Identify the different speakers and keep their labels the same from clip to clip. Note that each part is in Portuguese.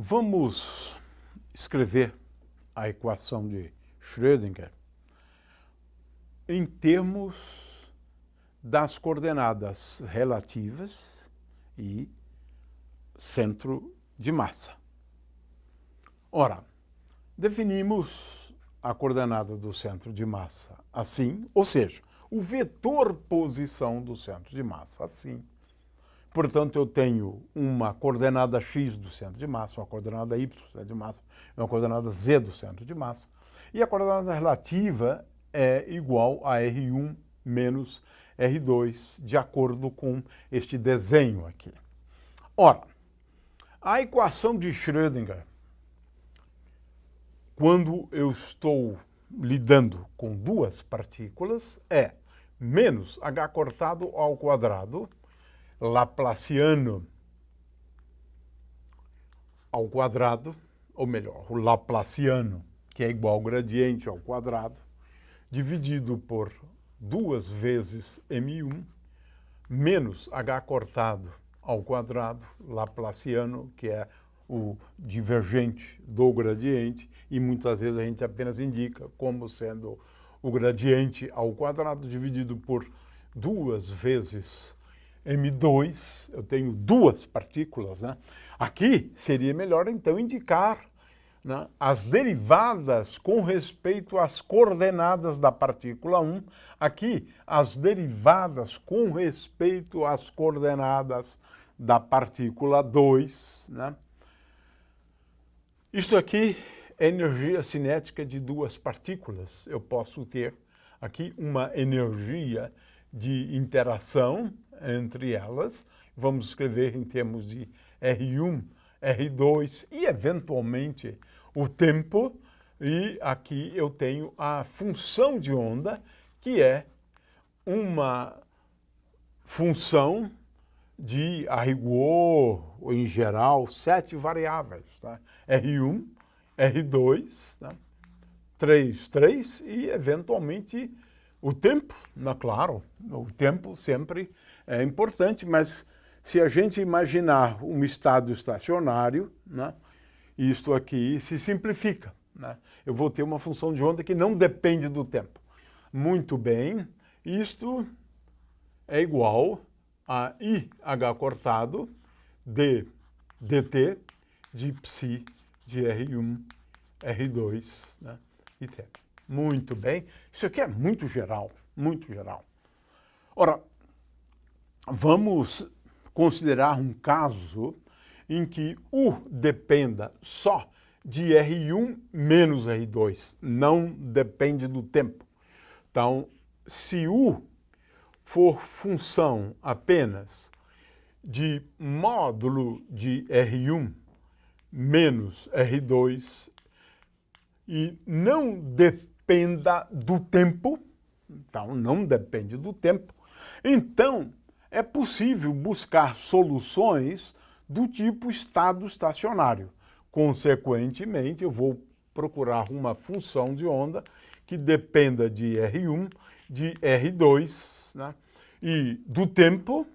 Speaker 1: Vamos escrever a equação de Schrödinger em termos das coordenadas relativas e centro de massa. Ora, definimos a coordenada do centro de massa assim, ou seja, o vetor posição do centro de massa assim. Portanto, eu tenho uma coordenada x do centro de massa, uma coordenada y do centro de massa, uma coordenada z do centro de massa. E a coordenada relativa é igual a R1 menos R2, de acordo com este desenho aqui. Ora, a equação de Schrödinger, quando eu estou lidando com duas partículas, é menos h cortado ao quadrado, Laplaciano ao quadrado, ou melhor, o Laplaciano, que é igual ao gradiente ao quadrado, dividido por 2 vezes m1, menos h cortado ao quadrado, Laplaciano, que é o divergente do gradiente, e muitas vezes a gente apenas indica como sendo o gradiente ao quadrado dividido por 2 vezes m2, eu tenho duas partículas, né? Aqui seria melhor então indicar, né, as derivadas com respeito às coordenadas da partícula 1, aqui as derivadas com respeito às coordenadas da partícula 2, né? Isto aqui é energia cinética de duas partículas. Eu posso ter aqui uma energia de interação entre elas, vamos escrever em termos de R1, R2 e, eventualmente, o tempo. E aqui eu tenho a função de onda, que é uma função de, a rigor, ou em geral, 7 variáveis. Tá? R1, R2, tá? 3 e, eventualmente, o tempo. Claro, o tempo sempre é importante, mas se a gente imaginar um estado estacionário, né, isto aqui se simplifica, né? Eu vou ter uma função de onda que não depende do tempo. Muito bem, isto é igual a IH cortado de dt de psi de R1, R2, né, e tempo. Muito bem, isso aqui é muito geral, muito geral. Ora, vamos considerar um caso em que U dependa só de R1 menos R2, não depende do tempo. Então, se U for função apenas de módulo de R1 menos R2 e não dependa do tempo, então não depende do tempo, então é possível buscar soluções do tipo estado estacionário. Consequentemente, eu vou procurar uma função de onda que dependa de R1, de R2, né, e do tempo,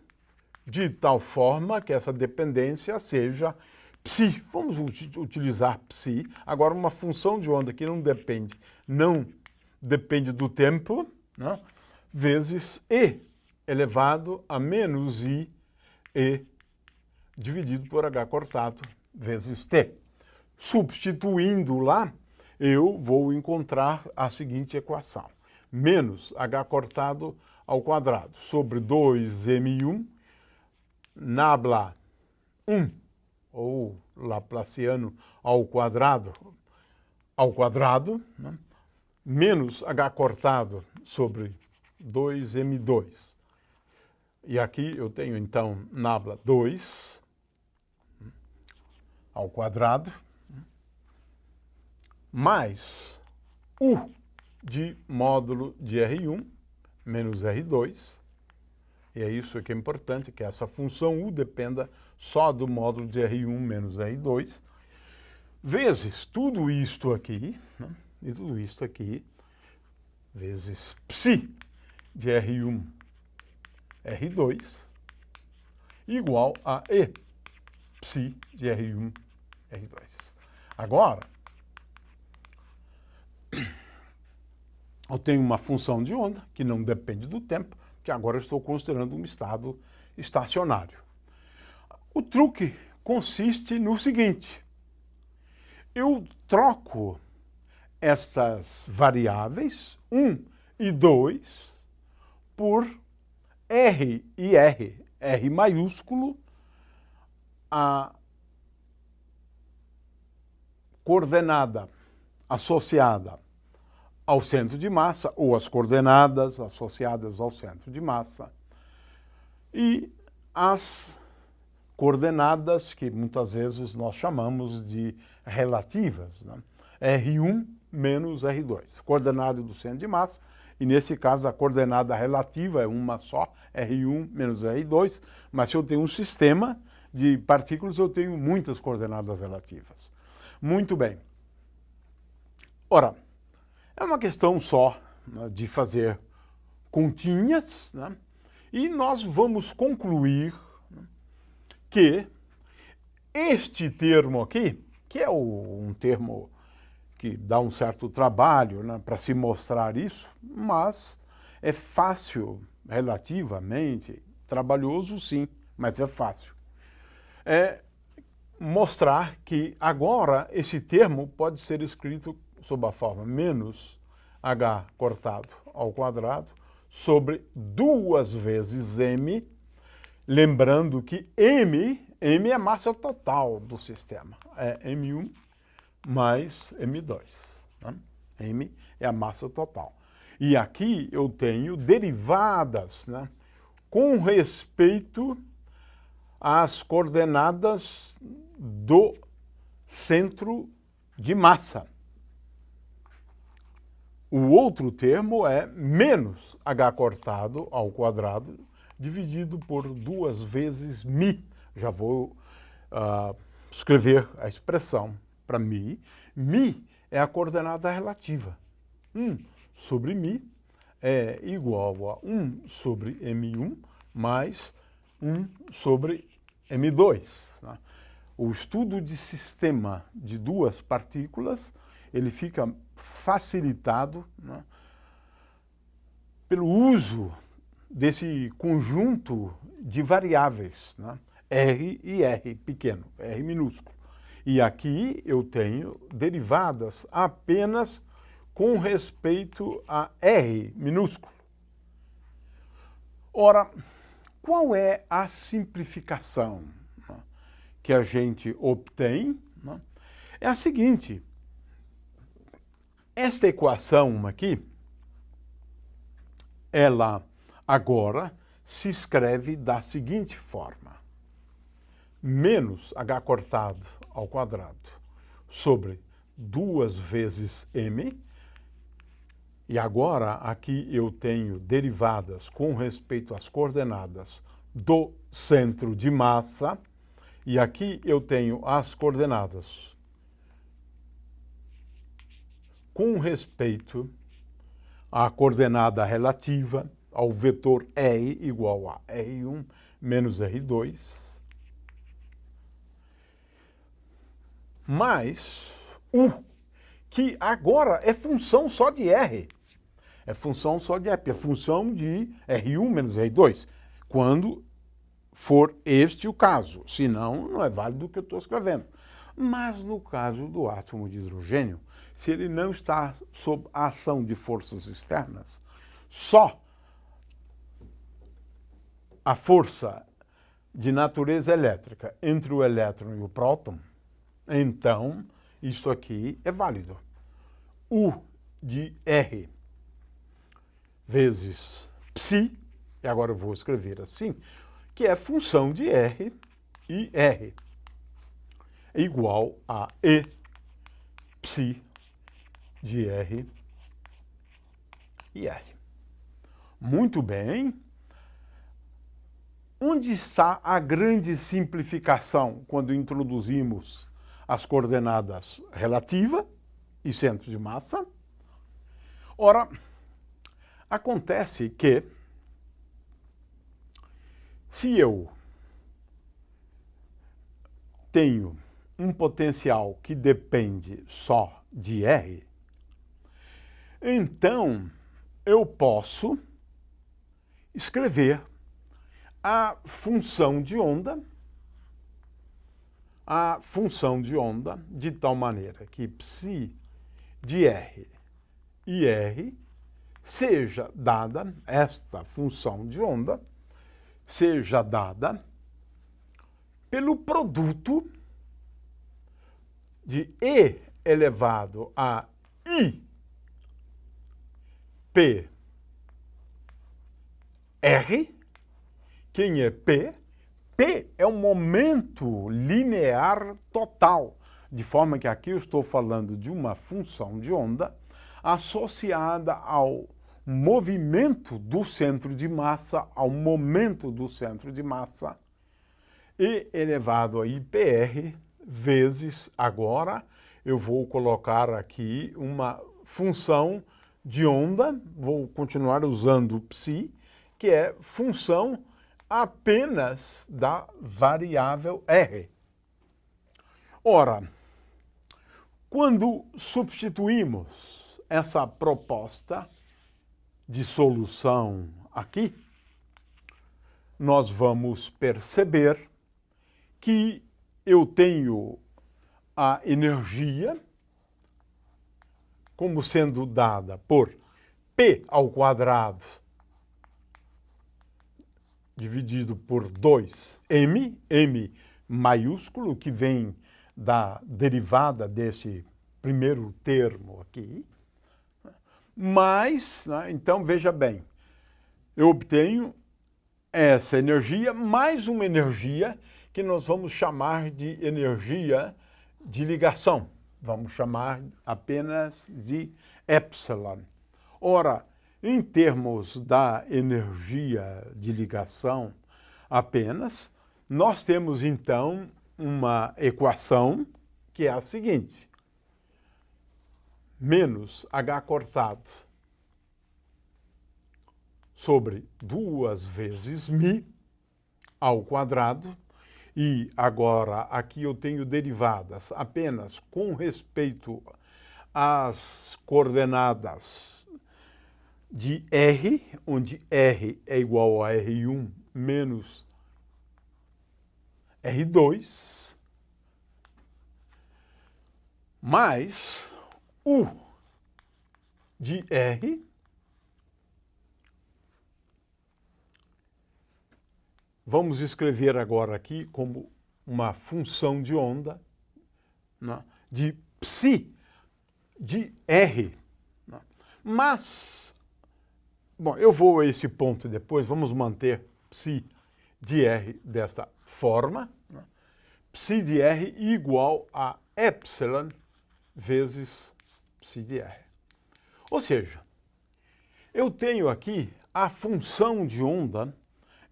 Speaker 1: de tal forma que essa dependência seja psi. Vamos utilizar psi. Agora, uma função de onda que não depende do tempo, né, vezes E elevado a menos I, E dividido por H cortado vezes T. Substituindo lá, eu vou encontrar a seguinte equação. Menos H cortado ao quadrado sobre 2m1 nabla 1, ou Laplaciano ao quadrado, né, menos H cortado sobre 2m2. E aqui eu tenho, então, nabla 2 ao quadrado, mais U de módulo de R1 menos R2. E é isso que é importante, que essa função U dependa só do módulo de R1 menos R2, vezes tudo isto aqui, né, e tudo isto aqui, vezes psi de R1, R2, igual a E psi de R1, R2. Agora, eu tenho uma função de onda que não depende do tempo, que agora eu estou considerando um estado estacionário. O truque consiste no seguinte: eu troco estas variáveis, 1 e 2, por R e R, R maiúsculo, a coordenada associada ao centro de massa, ou as coordenadas associadas ao centro de massa, e as coordenadas que muitas vezes nós chamamos de relativas, né? R1 menos R2, coordenada do centro de massa, e nesse caso a coordenada relativa é uma só, R1 menos R2, mas se eu tenho um sistema de partículas, eu tenho muitas coordenadas relativas. Muito bem. Ora, é uma questão só, né, de fazer continhas, né? E nós vamos concluir, né, que este termo aqui, que é um termo que dá um certo trabalho, né, para se mostrar isso, mas é fácil, relativamente, trabalhoso sim, mas é fácil. É mostrar que agora esse termo pode ser escrito sob a forma menos h cortado ao quadrado sobre 2 vezes m, lembrando que m é a massa total do sistema, é m1 mais m2, né? M é a massa total. E aqui eu tenho derivadas, né, com respeito às coordenadas do centro de massa. O outro termo é menos h cortado ao quadrado dividido por 2 vezes μ. Já vou escrever a expressão para μ. μ é a coordenada relativa. 1 sobre μ é igual a 1 sobre m1 mais 1 sobre m2. Né? O estudo de sistema de duas partículas, ele fica facilitado, né, pelo uso desse conjunto de variáveis, né, R e R pequeno, R minúsculo. E aqui eu tenho derivadas apenas com respeito a R minúsculo. Ora, qual é a simplificação, né, que a gente obtém? Né? É a seguinte: esta equação aqui, ela agora se escreve da seguinte forma: menos h cortado ao quadrado sobre 2 vezes m, e agora aqui eu tenho derivadas com respeito às coordenadas do centro de massa, e aqui eu tenho as coordenadas com respeito à coordenada relativa, ao vetor R igual a R1 menos R2, mais U, que agora é função só de R. É função só de R, é função de R1 menos R2, quando for este o caso. Senão, não é válido o que eu estou escrevendo. Mas no caso do átomo de hidrogênio, se ele não está sob a ação de forças externas, só a força de natureza elétrica entre o elétron e o próton, então isso aqui é válido. U de R vezes psi, e agora eu vou escrever assim, que é função de R e R, é igual a E psi de R e R. Muito bem. Onde está a grande simplificação quando introduzimos as coordenadas relativa e centro de massa? Ora, acontece que se eu tenho um potencial que depende só de R, então eu posso escrever a função de onda de tal maneira que psi de R e R seja dada, esta função de onda, seja dada pelo produto de E elevado a I P R. Quem é P? P é um momento linear total, de forma que aqui eu estou falando de uma função de onda associada ao movimento do centro de massa, ao momento do centro de massa, E elevado a IPR vezes, agora eu vou colocar aqui uma função de onda, vou continuar usando psi, que é função apenas da variável R. Ora, quando substituímos essa proposta de solução aqui, nós vamos perceber que eu tenho a energia como sendo dada por P ao quadrado dividido por 2m, m maiúsculo, que vem da derivada desse primeiro termo aqui, mas, né, então veja bem, eu obtenho essa energia mais uma energia que nós vamos chamar de energia de ligação. Vamos chamar apenas de epsilon. Ora, em termos da energia de ligação apenas, nós temos então uma equação que é a seguinte: menos H cortado sobre 2 vezes μ ao quadrado, e agora aqui eu tenho derivadas apenas com respeito às coordenadas de R, onde R é igual a R1 menos R2, mais U de R vamos escrever agora aqui como uma função de onda, né, de psi de R. Né. Mas, bom, eu vou a esse ponto depois, vamos manter psi de R desta forma. Né. Psi de R igual a epsilon vezes psi de R. Ou seja, eu tenho aqui a função de onda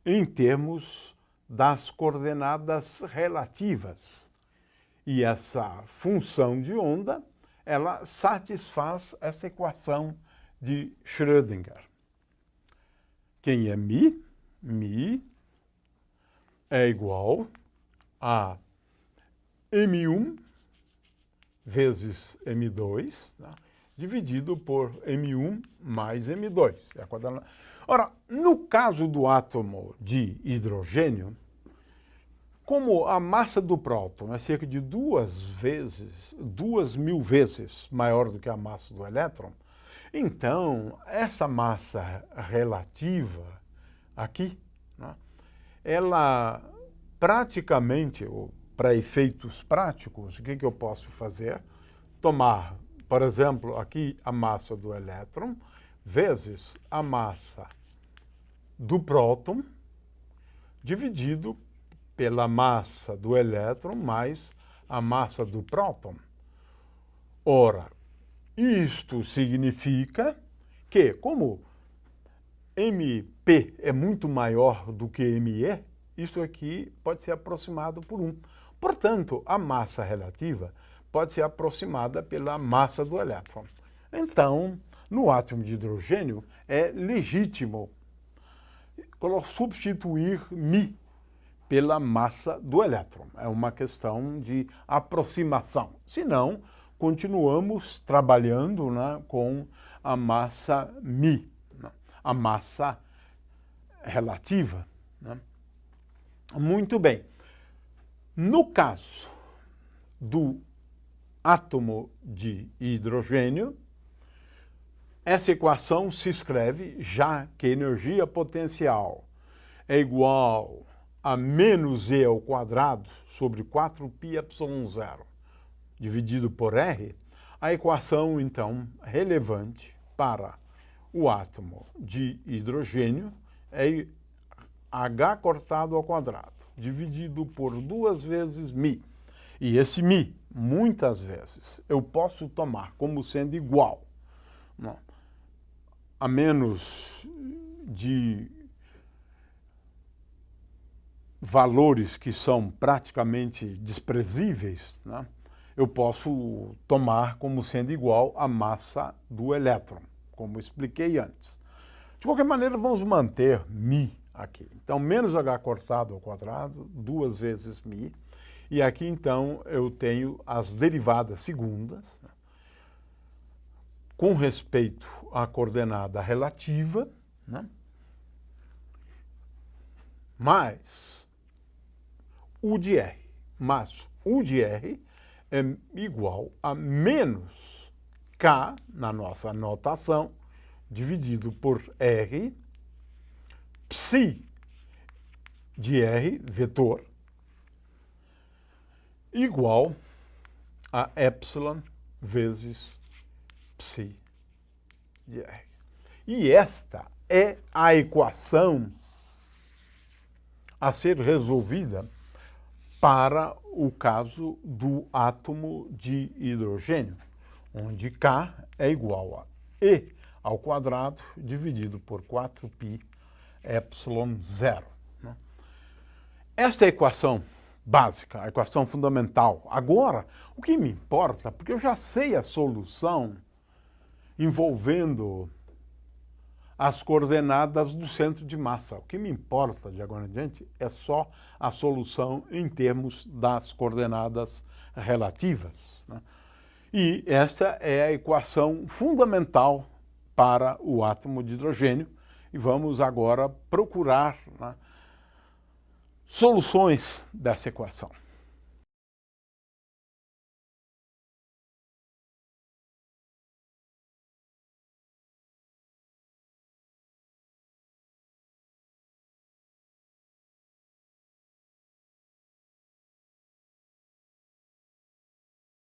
Speaker 1: em termos das coordenadas relativas. E essa função de onda, ela satisfaz essa equação de Schrödinger. Quem é μ? μ é igual a m1 vezes m2, tá? Dividido por m1 mais m2. Ora, no caso do átomo de hidrogênio, como a massa do próton é cerca de 2.000 vezes maior do que a massa do elétron, então essa massa relativa aqui, né, ela praticamente, para efeitos práticos, o que eu posso fazer? Tomar, por exemplo, aqui a massa do elétron vezes a massa do próton dividido pela massa do elétron mais a massa do próton. Ora, isto significa que, como MP é muito maior do que ME, isso aqui pode ser aproximado por 1. Portanto, a massa relativa pode ser aproximada pela massa do elétron. Então, no átomo de hidrogênio, é legítimo substituir μ pela massa do elétron. É uma questão de aproximação. Se não, continuamos trabalhando, né, com a massa μ, né, a massa relativa. Né? Muito bem. No caso do átomo de hidrogênio, essa equação se escreve já que a energia potencial é igual a menos E ao quadrado sobre 4πε0 dividido por R, a equação, então, relevante para o átomo de hidrogênio é H cortado ao quadrado, dividido por 2 vezes μ. E esse μ, muitas vezes, eu posso tomar como sendo igual a menos de valores que são praticamente desprezíveis, né? Eu posso tomar como sendo igual a massa do elétron, como expliquei antes. De qualquer maneira, vamos manter μ aqui. Então, menos H cortado ao quadrado, 2 vezes μ. E aqui, então, eu tenho as derivadas segundas, né, com respeito à coordenada relativa, né, mais U de R. Mas U de R é igual a menos K, na nossa notação, dividido por R, psi de R, vetor, igual a epsilon vezes psi de R. E esta é a equação a ser resolvida para o caso do átomo de hidrogênio, onde K é igual a E ao quadrado dividido por 4π epsilon 0. Esta é a equação básica, a equação fundamental. Agora, o que me importa, porque eu já sei a solução envolvendo as coordenadas do centro de massa. O que me importa de agora em diante é só a solução em termos das coordenadas relativas, né? E essa é a equação fundamental para o átomo de hidrogênio. E vamos agora procurar, né, soluções dessa equação.